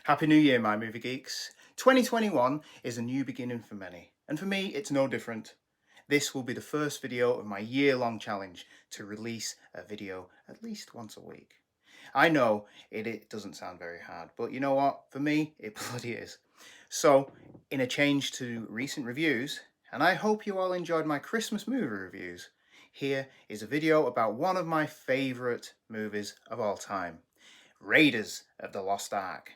Happy New Year, my movie geeks. 2021 is a new beginning for many, and for me, it's no different. This will be the first video of my year-long challenge to release a video at least once a week. I know it doesn't sound very hard, but you know what? For me, it bloody is. So, in a change to recent reviews, and I hope you all enjoyed my Christmas movie reviews, here is a video about one of my favourite movies of all time, Raiders of the Lost Ark.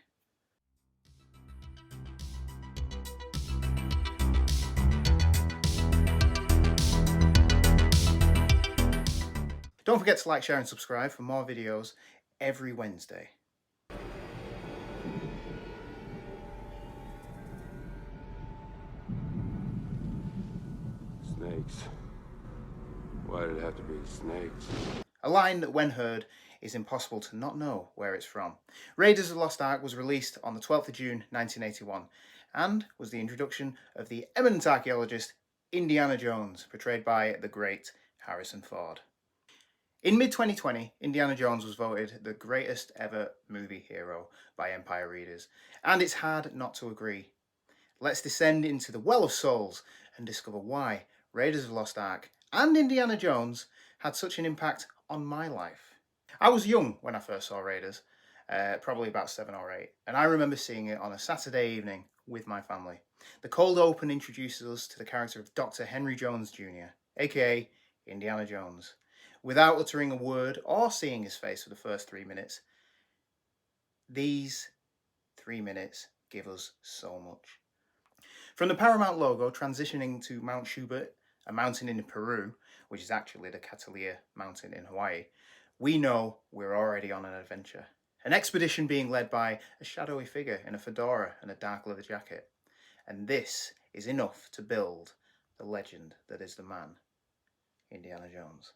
Don't forget to like, share and subscribe for more videos every Wednesday. Snakes. Why did it have to be snakes? A line that when heard is impossible to not know where it's from. Raiders of the Lost Ark was released on the 12th of June 1981 and was the introduction of the eminent archaeologist Indiana Jones, portrayed by the great Harrison Ford. In mid-2020, Indiana Jones was voted the greatest ever movie hero by Empire readers, and it's hard not to agree. Let's descend into the well of souls and discover why Raiders of the Lost Ark and Indiana Jones had such an impact on my life. I was young when I first saw Raiders, probably about 7 or 8, and I remember seeing it on a Saturday evening with my family. The cold open introduces us to the character of Dr. Henry Jones Jr., aka Indiana Jones. Without uttering a word or seeing his face for the first 3 minutes, these 3 minutes give us so much. From the Paramount logo transitioning to Mount Schubert, a mountain in Peru, which is actually the Catalina mountain in Hawaii, we know we're already on an adventure. An expedition being led by a shadowy figure in a fedora and a dark leather jacket. And this is enough to build the legend that is the man, Indiana Jones.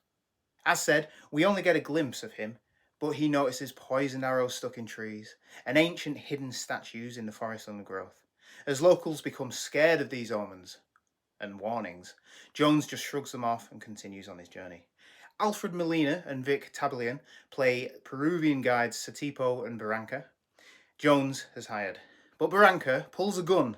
As said, we only get a glimpse of him, but he notices poisoned arrows stuck in trees and ancient hidden statues in the forest undergrowth. As locals become scared of these omens and warnings, Jones just shrugs them off and continues on his journey. Alfred Molina and Vic Tablian play Peruvian guides Satipo and Barranca. Jones has hired, but Barranca pulls a gun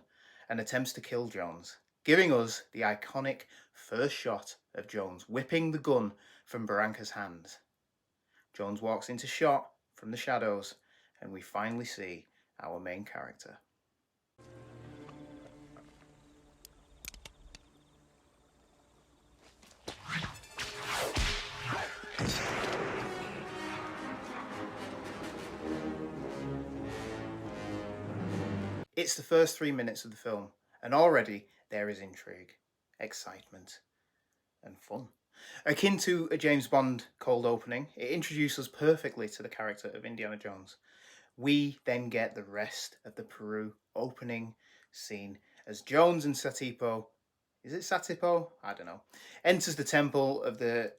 and attempts to kill Jones, giving us the iconic first shot of Jones whipping the gun from Barranca's hands. Jones walks into shot from the shadows, and we finally see our main character. It's the first 3 minutes of the film, and already there is intrigue, excitement, and fun. Akin to a James Bond cold opening, it introduces us perfectly to the character of Indiana Jones. We then get the rest of the Peru opening scene as Jones and Satipo, is it Satipo? I don't know, enters the temple of the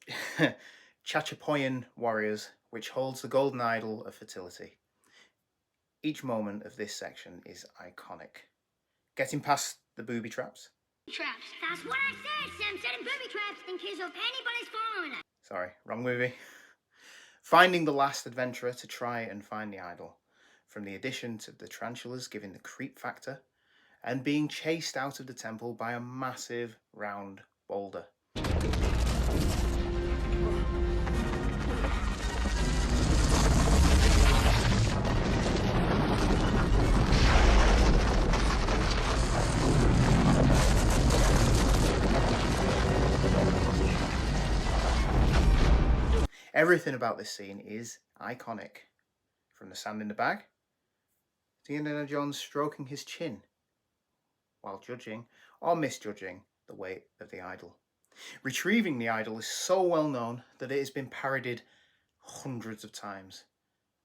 Chachapoyan warriors, which holds the golden idol of fertility. Each moment of this section is iconic. Getting past the booby traps. Traps. That's what I said, Sam. Setting booby traps in case of anybody's following us. Sorry, wrong movie. Finding the last adventurer to try and find the idol. From the addition to the tarantulas giving the creep factor, and being chased out of the temple by a massive round boulder. Everything about this scene is iconic. From the sand in the bag, to Indiana Jones stroking his chin while judging or misjudging the weight of the idol. Retrieving the idol is so well known that it has been parodied hundreds of times.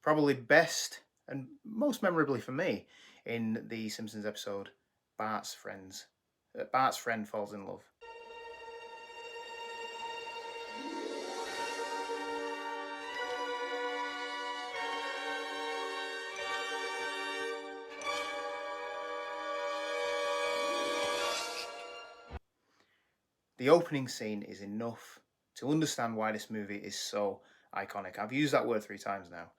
Probably best and most memorably for me in the Simpsons episode Bart's Friend Falls in Love. The opening scene is enough to understand why this movie is so iconic. I've used that word 3 times now,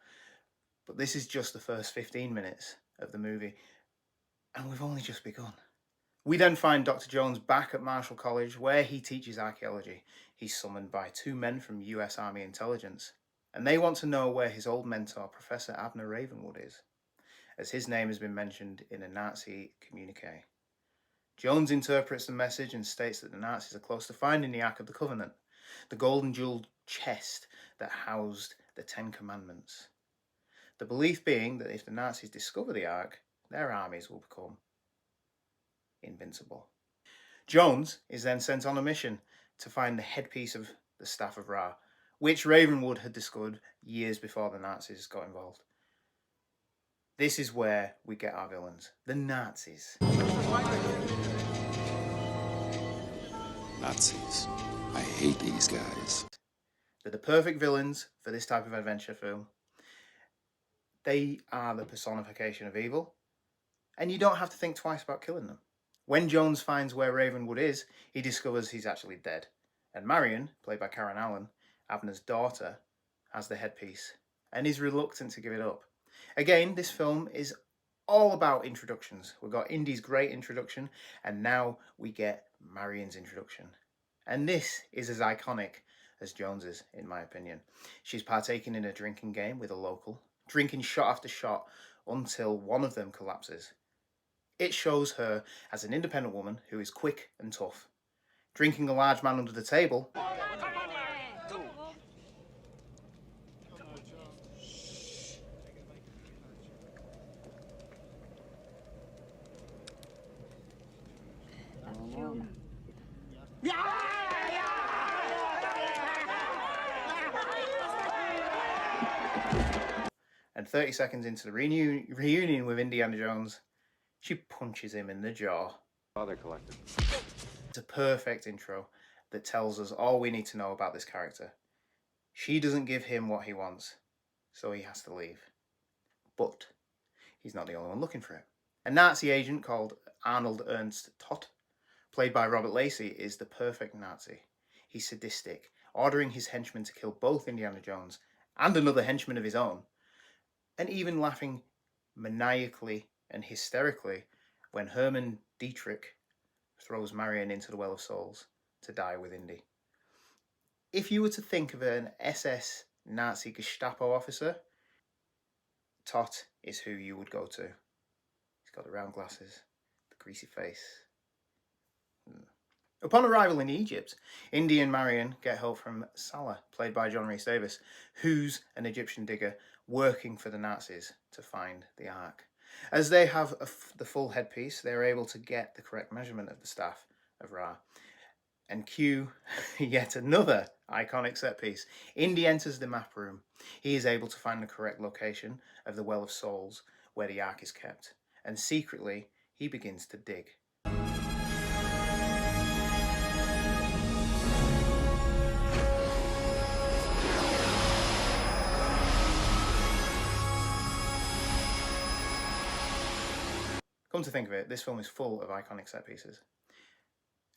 but this is just the first 15 minutes of the movie, and we've only just begun. We then find Dr. Jones back at Marshall College, where he teaches archaeology. He's summoned by two men from US Army Intelligence, and they want to know where his old mentor, Professor Abner Ravenwood, is, as his name has been mentioned in a Nazi communique. Jones interprets the message and states that the Nazis are close to finding the Ark of the Covenant, the golden jeweled chest that housed the Ten Commandments. The belief being that if the Nazis discover the Ark, their armies will become invincible. Jones is then sent on a mission to find the headpiece of the Staff of Ra, which Ravenwood had discovered years before the Nazis got involved. This is where we get our villains, the Nazis. Nazis. I hate these guys. They're the perfect villains for this type of adventure film. They are the personification of evil, and you don't have to think twice about killing them. When Jones finds where Ravenwood is, he discovers he's actually dead, and Marion, played by Karen Allen, Abner's daughter, has the headpiece, and is reluctant to give it up. Again, this film is all about introductions. We've got Indy's great introduction, and now we get Marion's introduction. And this is as iconic as Jones's, in my opinion. She's partaking in a drinking game with a local, drinking shot after shot until one of them collapses. It shows her as an independent woman who is quick and tough. Drinking a large man under the table, and 30 seconds into the reunion with Indiana Jones, she punches him in the jaw. Father collected. It's a perfect intro that tells us all we need to know about this character. She doesn't give him what he wants, so he has to leave. But he's not the only one looking for it. A Nazi agent called Arnold Ernst Todt, played by Robert Lacey, is the perfect Nazi. He's sadistic, ordering his henchmen to kill both Indiana Jones and another henchman of his own, and even laughing maniacally and hysterically when Herman Dietrich throws Marion into the Well of Souls to die with Indy. If you were to think of an SS Nazi Gestapo officer, Todt is who you would go to. He's got the round glasses, the greasy face. Upon arrival in Egypt, Indy and Marion get help from Salah, played by John Rhys Davies, who's an Egyptian digger working for the Nazis to find the Ark. As they have the full headpiece, they're able to get the correct measurement of the Staff of Ra. And cue yet another iconic set piece. Indy enters the map room. He is able to find the correct location of the Well of Souls, where the Ark is kept. And secretly, he begins to dig. Come to think of it, this film is full of iconic set pieces.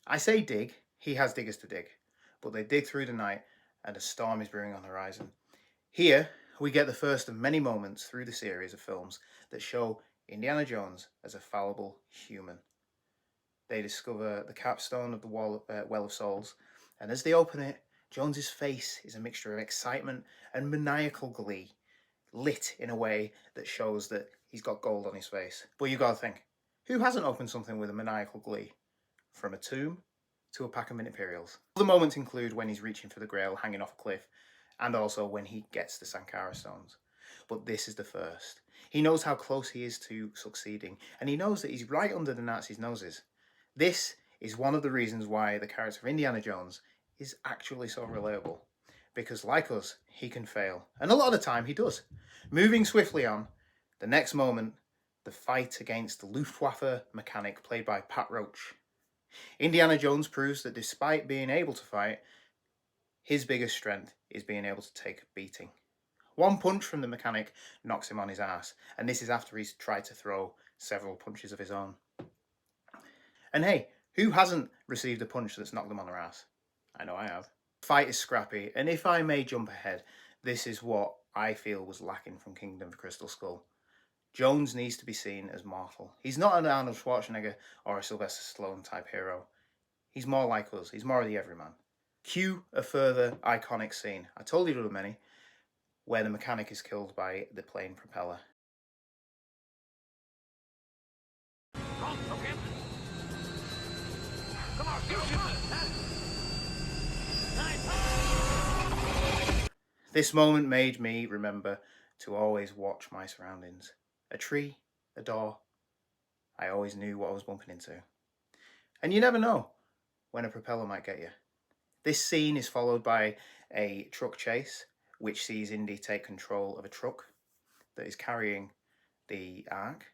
I say dig, he has diggers to dig, but they dig through the night and a storm is brewing on the horizon. Here, we get the first of many moments through the series of films that show Indiana Jones as a fallible human. They discover the capstone of the Well of Souls, and as they open it, Jones's face is a mixture of excitement and maniacal glee, lit in a way that shows that he's got gold on his face. But you gotta think, who hasn't opened something with a maniacal glee? From a tomb to a pack of Imperials. Other moments include when he's reaching for the Grail hanging off a cliff, and also when he gets the Sankara stones. But this is the first. He knows how close he is to succeeding, and he knows that he's right under the Nazis' noses. This is one of the reasons why the character of Indiana Jones is actually so relatable. Because like us, he can fail. And a lot of the time he does. Moving swiftly on, the next moment, the fight against the Luftwaffe mechanic played by Pat Roach. Indiana Jones proves that despite being able to fight, his biggest strength is being able to take a beating. One punch from the mechanic knocks him on his ass, and this is after he's tried to throw several punches of his own. And hey, who hasn't received a punch that's knocked them on their ass? I know I have. The fight is scrappy, and if I may jump ahead, this is what I feel was lacking from Kingdom of Crystal Skull. Jones needs to be seen as mortal. He's not an Arnold Schwarzenegger or a Sylvester Stallone type hero. He's more like us. He's more of the everyman. Cue a further iconic scene. I told you there were many, where the mechanic is killed by the plane propeller. This moment made me remember to always watch my surroundings. A tree, a door. I always knew what I was bumping into. And you never know when a propeller might get you. This scene is followed by a truck chase, which sees Indy take control of a truck that is carrying the Ark.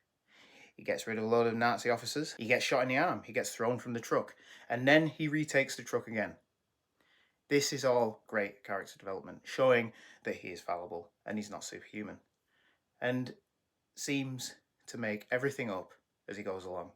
He gets rid of a load of Nazi officers. He gets shot in the arm. He gets thrown from the truck. And then he retakes the truck again. This is all great character development, showing that he is fallible and he's not superhuman. And seems to make everything up as he goes along.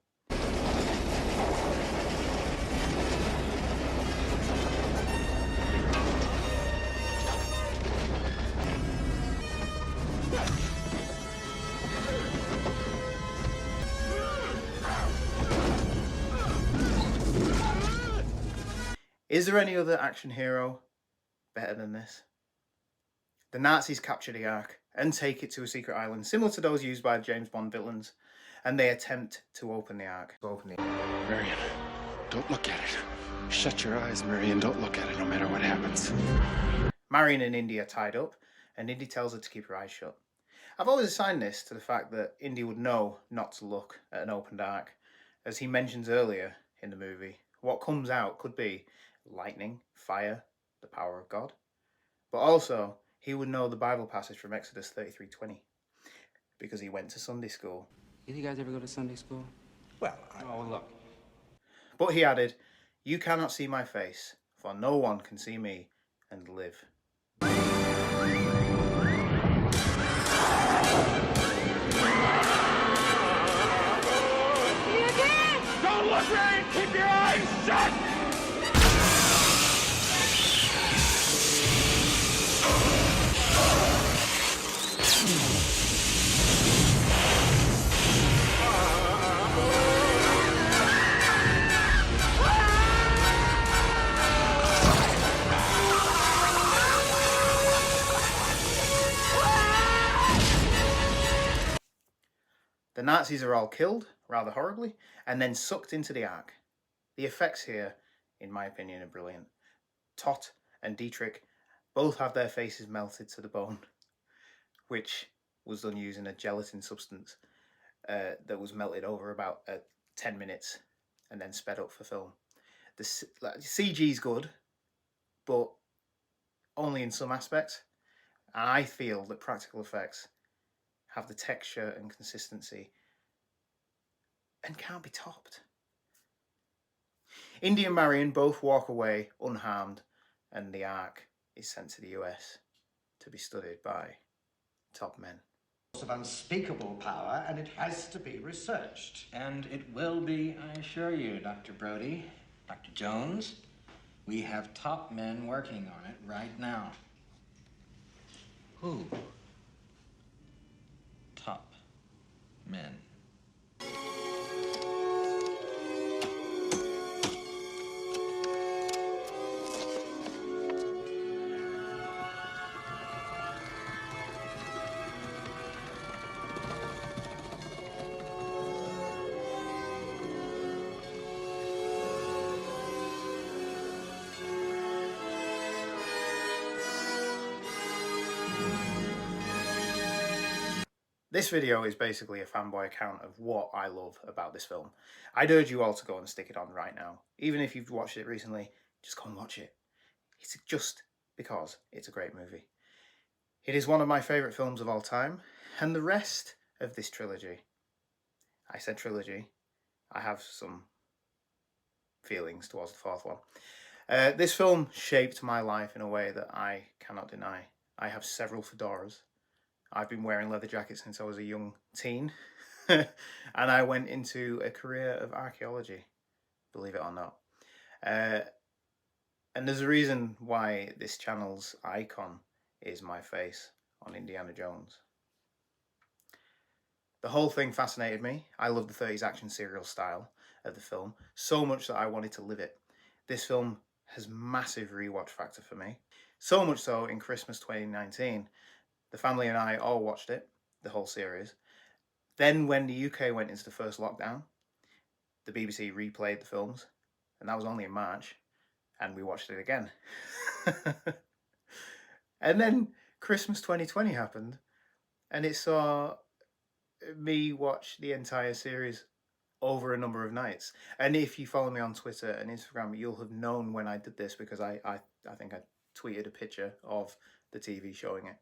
Is there any other action hero better than this? The Nazis capture the Ark and take it to a secret island, similar to those used by the James Bond villains, and they attempt to open the Ark. Marion, don't look at it. Shut your eyes, Marion. Don't look at it no matter what happens. Marion and Indy are tied up, and Indy tells her to keep her eyes shut. I've always assigned this to the fact that Indy would know not to look at an opened Ark. As he mentions earlier in the movie, what comes out could be lightning, fire, the power of God. But also, he would know the Bible passage from Exodus 33:20 because he went to Sunday school. Did you guys ever go to Sunday school? Well, Oh, look. But he added, "You cannot see my face, for no one can see me and live." Don't look, Ray! Keep your eyes shut! The Nazis are all killed, rather horribly, and then sucked into the Ark. The effects here, in my opinion, are brilliant. Tot and Dietrich both have their faces melted to the bone, which was done using a gelatin substance that was melted over about 10 minutes and then sped up for film. The CG is good, but only in some aspects. And I feel that practical effects have the texture and consistency and can't be topped. Indy and Marion both walk away unharmed, and the Ark is sent to the US to be studied by top men. of unspeakable power, and it has to be researched. And it will be, I assure you, Dr. Brody, Dr. Jones. We have top men working on it right now. Who? Top men. This video is basically a fanboy account of what I love about this film. I'd urge you all to go and stick it on right now. Even if you've watched it recently, just go and watch it. It's just because it's a great movie. It is one of my favourite films of all time, and the rest of this trilogy, I said trilogy, I have some feelings towards the fourth one. This film shaped my life in a way that I cannot deny. I have several fedoras. I've been wearing leather jackets since I was a young teen, and I went into a career of archaeology, believe it or not. And there's a reason why this channel's icon is my face on Indiana Jones. The whole thing fascinated me. I love the 30s action serial style of the film, so much that I wanted to live it. This film has massive rewatch factor for me. So much so, in Christmas 2019, the family and I all watched it, the whole series. Then when the UK went into the first lockdown, the BBC replayed the films, and that was only in March, and we watched it again. And then Christmas 2020 happened, and it saw me watch the entire series over a number of nights. And if you follow me on Twitter and Instagram, you'll have known when I did this, because I think I tweeted a picture of the TV showing it.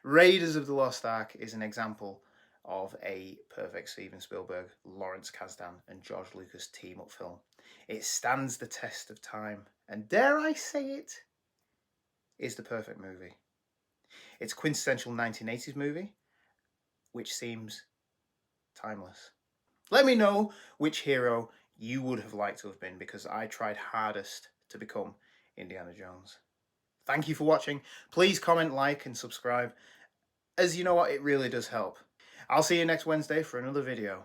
Raiders of the Lost Ark is an example of a perfect Steven Spielberg, Lawrence Kasdan and George Lucas team-up film. It stands the test of time, and dare I say it, is the perfect movie. It's a quintessential 1980s movie, which seems timeless. Let me know which hero you would have liked to have been, because I tried hardest to become Indiana Jones. Thank you for watching. Please comment, like, and subscribe, as you know what, it really does help. I'll see you next Wednesday for another video.